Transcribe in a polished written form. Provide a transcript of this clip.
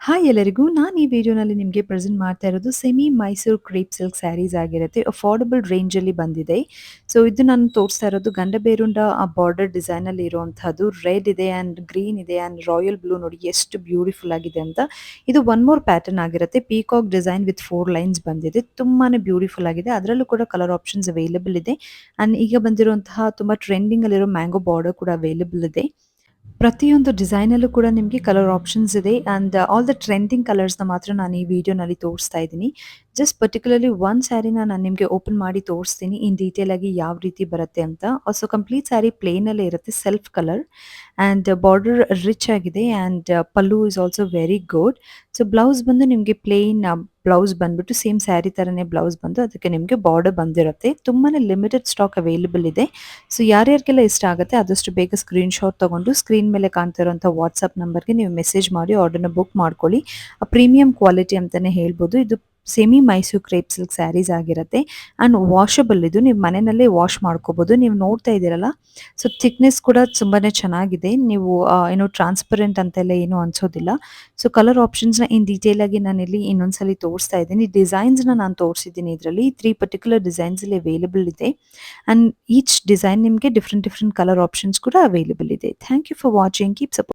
Hi ಎಲ್ಲರಿಗೂ. ನಾನು ಈ ವಿಡಿಯೋನಲ್ಲಿ ನಿಮಗೆ ಪ್ರೆಸೆಂಟ್ ಮಾಡ್ತಾ ಇರೋದು semi Mysuru crepe silk sarees ಆಗಿರುತ್ತೆ. ಅಫೋರ್ಡಬಲ್ ರೇಂಜಲ್ಲಿ ಬಂದಿದೆ. ಸೊ ಇದು ನಾನು ತೋರಿಸ್ತಾ ಇರೋದು ಗಂಡಬೇರುಂಡ ಆ ಬಾರ್ಡರ್ ಡಿಸೈನಲ್ಲಿ ಇರುವಂತಹದ್ದು. ರೆಡ್ ಇದೆ ಆ್ಯಂಡ್ ಗ್ರೀನ್ ಇದೆ ಆ್ಯಂಡ್ ರಾಯಲ್ ಬ್ಲೂ ನೋಡಿ ಎಷ್ಟು ಬ್ಯೂಟಿಫುಲ್ ಆಗಿದೆ ಅಂತ. ಇದು ಒನ್ ಮೋರ್ ಪ್ಯಾಟರ್ನ್ ಆಗಿರುತ್ತೆ. ಪೀಕಾಕ್ ಡಿಸೈನ್ ವಿತ್ 4 ಲೈನ್ಸ್ ಬಂದಿದೆ. ತುಂಬಾನೇ ಬ್ಯೂಟಿಫುಲ್ ಆಗಿದೆ. ಅದರಲ್ಲೂ ಕೂಡ ಕಲರ್ ಆಪ್ಷನ್ಸ್ ಅವೈಲೇಬಲ್ ಇದೆ. ಆ್ಯಂಡ್ ಈಗ ಬಂದಿರುವಂತಹ ತುಂಬ ಟ್ರೆಂಡಿಂಗ್ ಅಲ್ಲಿರೋ ಮ್ಯಾಂಗೋ ಬಾರ್ಡರ್ ಕೂಡ ಅವೈಲೇಬಲ್ ಇದೆ. ಪ್ರತಿಯೊಂದು ಡಿಸೈನಲ್ಲೂ ಕೂಡ ನಿಮಗೆ ಕಲರ್ ಆಪ್ಷನ್ಸ್ ಇದೆ ಆ್ಯಂಡ್ ಆಲ್ ದ ಟ್ರೆಂಡಿಂಗ್ ಕಲರ್ಸ್ನ ಮಾತ್ರ ನಾನು ಈ ವಿಡಿಯೋನಲ್ಲಿ ತೋರಿಸ್ತಾ ಇದ್ದೀನಿ. ಜಸ್ಟ್ ಪರ್ಟಿಕ್ಯುಲರ್ಲಿ ಒಂದು ಸ್ಯಾರಿನ ನಾನು ನಿಮಗೆ ಓಪನ್ ಮಾಡಿ ತೋರಿಸ್ತೀನಿ ಇನ್ ಡೀಟೇಲ್ ಆಗಿ ಯಾವ ರೀತಿ ಬರುತ್ತೆ ಅಂತ. ಸೊ ಕಂಪ್ಲೀಟ್ ಸ್ಯಾರಿ ಪ್ಲೇನಲ್ಲೇ ಇರುತ್ತೆ, self colour and border rich ಆಗಿದೆ and pallu is also very good. So blouse ಬಂದು ನಿಮಗೆ ಪ್ಲೇನ್ ಬ್ಲೌಸ್ ಬಂದ್ಬಿಟ್ಟು ಸೇಮ್ ಸ್ಯಾರಿ ಥರನೇ ಬ್ಲೌಸ್ ಬಂದು ಅದಕ್ಕೆ ನಿಮಗೆ ಬಾರ್ಡರ್ ಬಂದಿರುತ್ತೆ. ತುಂಬಾ ಲಿಮಿಟೆಡ್ ಸ್ಟಾಕ್ ಅವೈಲೇಬಲ್ ಇದೆ. ಸೊ ಯಾರ್ಯಾರಿಗೆಲ್ಲ ಇಷ್ಟ ಆಗುತ್ತೆ ಆದಷ್ಟು ಬೇಗ ಸ್ಕ್ರೀನ್‌ಶಾಟ್ ತಗೊಂಡು ಸ್ಕ್ರೀನ್ ಮೇಲೆ ಕಾಣ್ತಾ ಇರುವಂಥ ವಾಟ್ಸಪ್ ನಂಬರ್‌ಗೆ ನೀವು ಮೆಸೇಜ್ ಮಾಡಿ ಆರ್ಡರ್‌ನ ಬುಕ್ ಮಾಡ್ಕೊಳ್ಳಿ. ಪ್ರೀಮಿಯಂ ಕ್ವಾಲಿಟಿ ಅಂತಾನೆ ಹೇಳ್ಬೋದು. ಇದು semi Mysuru crepe silk sarees ಆಗಿರುತ್ತೆ ಆ್ಯಂಡ್ ವಾಷಬಲ್. ಇದು ನೀವು ಮನೆಯಲ್ಲೇ ವಾಶ್ ಮಾಡ್ಕೋಬೋದು. ನೀವು ನೋಡ್ತಾ ಇದ್ದೀರಲ್ಲ, ಸೊ ಥಿಕ್ನೆಸ್ ಕೂಡ ತುಂಬಾನೇ ಚೆನ್ನಾಗಿದೆ. ನೀವು ಏನೋ ಟ್ರಾನ್ಸ್ಪರೆಂಟ್ ಅಂತೆಲ್ಲ ಏನೂ ಅನ್ಸೋದಿಲ್ಲ. ಸೊ ಕಲರ್ ಆಪ್ಷನ್ಸ್‌ನ ಇನ್ ಡೀಟೇಲ್ ಆಗಿ ನಾನಿಲ್ಲಿ ಇನ್ನೊಂದ್ಸಲಿ ತೋರಿಸ್ತಾ ಇದ್ದೀನಿ. ಡಿಸೈನ್ಸ್‌ನ ನಾನು ತೋರಿಸಿದ್ದೀನಿ ಇದರಲ್ಲಿ. 3 ಪರ್ಟಿಕ್ಯುಲರ್ ಡಿಸೈನ್ಸ್ ಇಲ್ಲಿ ಅವೈಲೇಬಲ್ ಇದೆ ಆ್ಯಂಡ್ ಈಚ್ ಡಿಸೈನ್ ನಿಮಗೆ ಡಿಫ್ರೆಂಟ್ ಕಲರ್ ಆಪ್ಷನ್ಸ್ ಕೂಡ ಅವೈಲೇಬಲ್ ಇದೆ. Thank you for watching. Keep support.